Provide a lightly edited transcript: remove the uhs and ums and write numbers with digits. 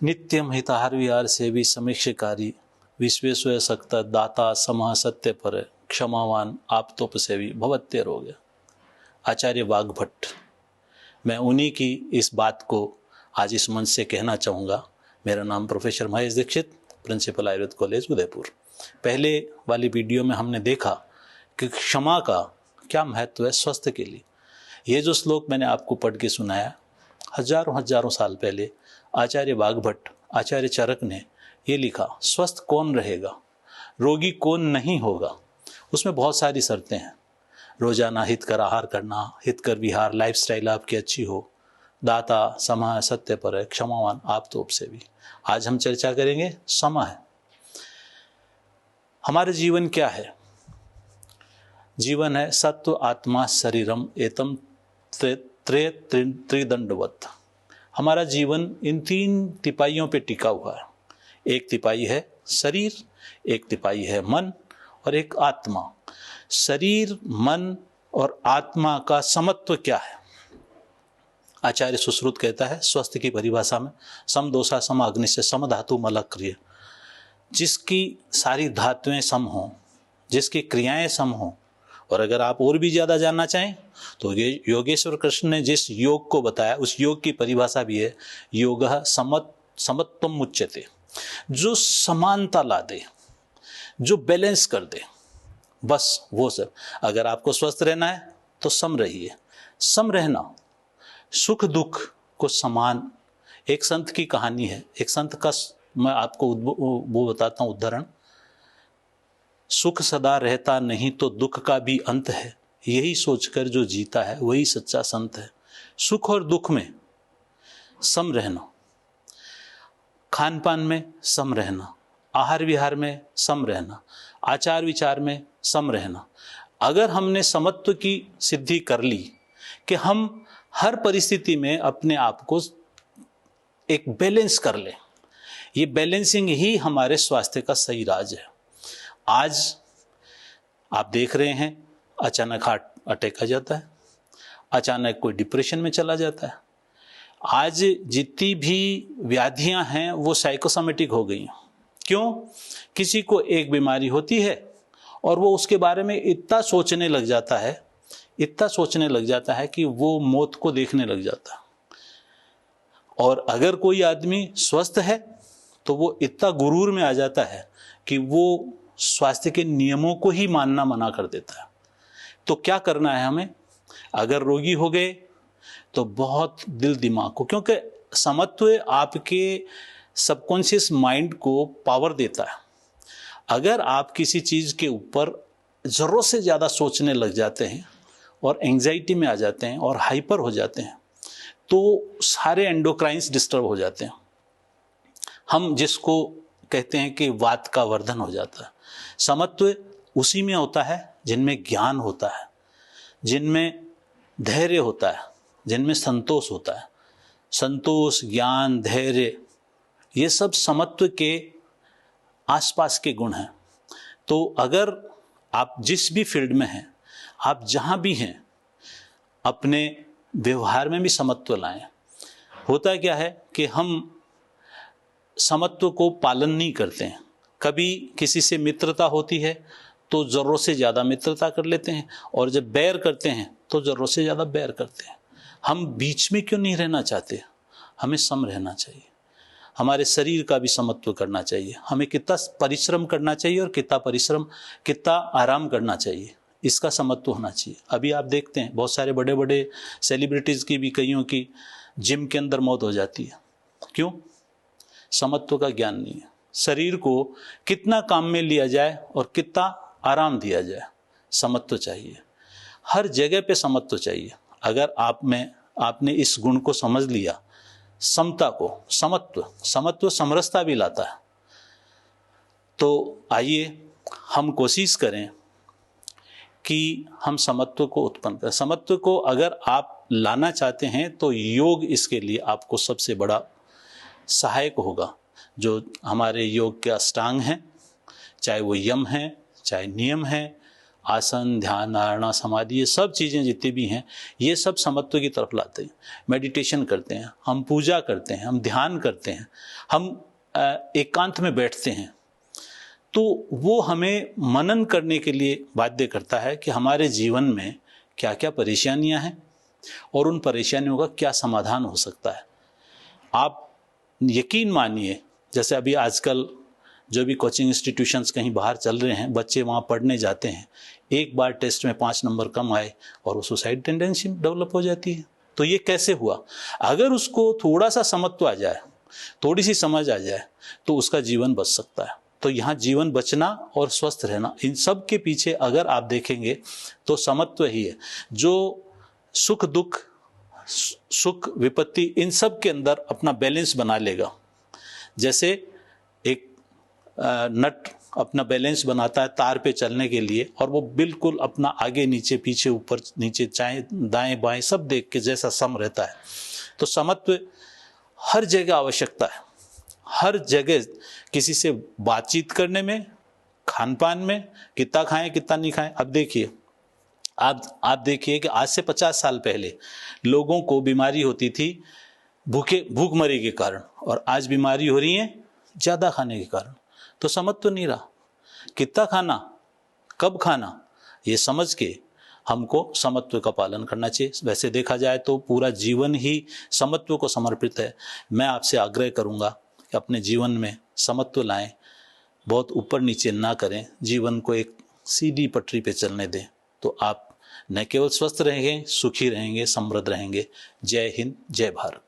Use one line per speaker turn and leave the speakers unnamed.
नित्यम हिताहार विहार सेवी समीक्षकारी विश्वेश्वर सक्त दाता समः सत्य पर क्षमावान आपतोपसेवी भवत्य रोग। आचार्य वाग्भट्ट। मैं उन्हीं की इस बात को आज इस मंच से कहना चाहूँगा। मेरा नाम professor Mahesh Dixit, principal Ayurveda college Udaipur. पहले वाली वीडियो में हमने देखा कि क्षमा का क्या महत्व है स्वास्थ्य के लिए। ये जो श्लोक मैंने आपको पढ़ के सुनाया, हजारों साल पहले आचार्य वाग्भट्ट, आचार्य चरक ने ये लिखा, स्वस्थ कौन रहेगा, रोगी कौन नहीं होगा। उसमें बहुत सारी शर्तें हैं। रोजाना हितकर आहार करना, हितकर विहार, लाइफस्टाइल आपकी अच्छी हो, दाता समः सत्य पर क्षमावान आपतोपसेवी। आज हम चर्चा करेंगे समय। हमारे जीवन क्या है? जीवन है सत्व आत्मा शरीरम एतम त्रिदंडवत। हमारा जीवन इन तीन तिपाहियों पे टिका हुआ है। एक तिपाही है शरीर, एक तिपाही है मन और एक आत्मा। शरीर, मन और आत्मा का समत्व क्या है? आचार्य सुश्रुत कहता है स्वास्थ्य की परिभाषा में, सम दोषा सम अग्नि से सम धातु मलक्रिय। जिसकी सारी धातुएं सम हों, जिसकी क्रियाएं सम हों, और अगर आप और भी ज्यादा जानना चाहें तो ये योगेश्वर कृष्ण ने जिस योग को बताया उस योग की परिभाषा भी है, योगः समत्वम उच्यते। जो समानता ला दे, जो बैलेंस कर दे, बस वो सब। अगर आपको स्वस्थ रहना है तो सम रहिए। सम रहना, सुख दुख को समान। एक संत की कहानी है, एक संत का मैं आपको वो बताता हूँ उदाहरण। सुख सदा रहता नहीं तो दुख का भी अंत है, यही सोचकर जो जीता है वही सच्चा संत है। सुख और दुख में सम रहना, खान पान में सम रहना, आहार विहार में सम रहना, आचार विचार में सम रहना। अगर हमने समत्व की सिद्धि कर ली कि हम हर परिस्थिति में अपने आप को एक बैलेंस कर ले, ये बैलेंसिंग ही हमारे स्वास्थ्य का सही राज है। आज आप देख रहे हैं अचानक हार्ट अटैक आ जाता है, अचानक कोई डिप्रेशन में चला जाता है। आज जितनी भी व्याधियां हैं वो साइकोसोमेटिक हो गई हैं। क्यों? किसी को एक बीमारी होती है और वो उसके बारे में इतना सोचने लग जाता है, इतना सोचने लग जाता है कि वो मौत को देखने लग जाता है। और अगर कोई आदमी स्वस्थ है तो वो इतना गुरूर में आ जाता है कि वो स्वास्थ्य के नियमों को ही मानना मना कर देता है। तो क्या करना है हमें? अगर रोगी हो गए तो बहुत दिल दिमाग को, क्योंकि समत्व आपके सबकॉन्शियस माइंड को पावर देता है। अगर आप किसी चीज के ऊपर जरूरत से ज्यादा सोचने लग जाते हैं और एंजाइटी में आ जाते हैं और हाइपर हो जाते हैं तो सारे एंडोक्राइंस डिस्टर्ब हो जाते हैं। हम जिसको कहते हैं कि वात का वर्धन हो जाता है। समत्व उसी में होता है जिनमें ज्ञान होता है, जिनमें धैर्य होता है, जिनमें संतोष होता है। संतोष, ज्ञान, धैर्य, ये सब समत्व के आसपास के गुण हैं। तो अगर आप जिस भी फील्ड में हैं, आप जहां भी हैं, अपने व्यवहार में भी समत्व लाएं। होता क्या है कि हम समत्व को पालन नहीं करते हैं। कभी किसी से मित्रता होती है तो जरूरत से ज्यादा मित्रता कर लेते हैं, और जब बैर करते हैं तो जरूरत से ज्यादा बैर करते हैं। हम बीच में क्यों नहीं रहना चाहते? हमें सम रहना चाहिए। हमारे शरीर का भी समत्व करना चाहिए। हमें कितना परिश्रम करना चाहिए और कितना आराम करना चाहिए, इसका समत्व होना चाहिए। अभी आप देखते हैं बहुत सारे बड़े बड़े सेलिब्रिटीज की भी, कईयों की जिम के अंदर मौत हो जाती है। क्यों? समत्व का ज्ञान नहीं है। शरीर को कितना काम में लिया जाए और कितना आराम दिया जाए, समत्व चाहिए। हर जगह पे समत्व चाहिए। अगर आपने इस गुण को समझ लिया, समता को, समत्व समरसता भी लाता है। तो आइए हम कोशिश करें कि हम समत्व को उत्पन्न करें। समत्व को अगर आप लाना चाहते हैं तो योग इसके लिए आपको सबसे बड़ा सहायक होगा। जो हमारे योग के अष्टांग हैं, चाहे वो यम है, चाहे नियम है, आसन, ध्यान, धारणा, समाधि, ये सब चीज़ें जितनी भी हैं ये सब समत्व की तरफ लाते हैं। मेडिटेशन करते हैं, हम पूजा करते हैं, हम ध्यान करते हैं, हम एकांत में बैठते हैं, तो वो हमें मनन करने के लिए बाध्य करता है कि हमारे जीवन में क्या क्या परेशानियां हैं और उन परेशानियों का क्या समाधान हो सकता है। आप यकीन मानिए, जैसे अभी आजकल जो भी कोचिंग इंस्टीट्यूशंस कहीं बाहर चल रहे हैं, बच्चे वहाँ पढ़ने जाते हैं, एक बार टेस्ट में 5 नंबर कम आए और वो सुसाइड टेंडेंसी डेवलप हो जाती है। तो ये कैसे हुआ? अगर उसको थोड़ा सा समत्व आ जाए, थोड़ी सी समझ आ जाए, तो उसका जीवन बच सकता है। तो यहाँ जीवन बचना और स्वस्थ रहना, इन सब के पीछे अगर आप देखेंगे तो समत्व ही है जो सुख दुख, सुख विपत्ति, इन सब के अंदर अपना बैलेंस बना लेगा। जैसे एक नट अपना बैलेंस बनाता है तार पे चलने के लिए, और वो बिल्कुल अपना आगे नीचे पीछे ऊपर नीचे चाहे दाएं बाएं सब देख के जैसा सम रहता है। तो समत्व हर जगह आवश्यकता है, हर जगह, किसी से बातचीत करने में, खान पान में, कितना खाएं कितना नहीं खाएं। अब देखिए, आप देखिए कि आज से 50 साल पहले लोगों को बीमारी होती थी भूखमरी के कारण, और आज बीमारी हो रही है ज़्यादा खाने के कारण। तो समझ तो नहीं रहा, कितना खाना, कब खाना, ये समझ के हमको समत्व का पालन करना चाहिए। वैसे देखा जाए तो पूरा जीवन ही समत्व को समर्पित है। मैं आपसे आग्रह करूँगा कि अपने जीवन में समत्व लाएं, बहुत ऊपर नीचे ना करें, जीवन को एक सीधी पटरी पे चलने दें, तो आप न केवल स्वस्थ रहेंगे, सुखी रहेंगे, समृद्ध रहेंगे। जय हिंद, जय भारत।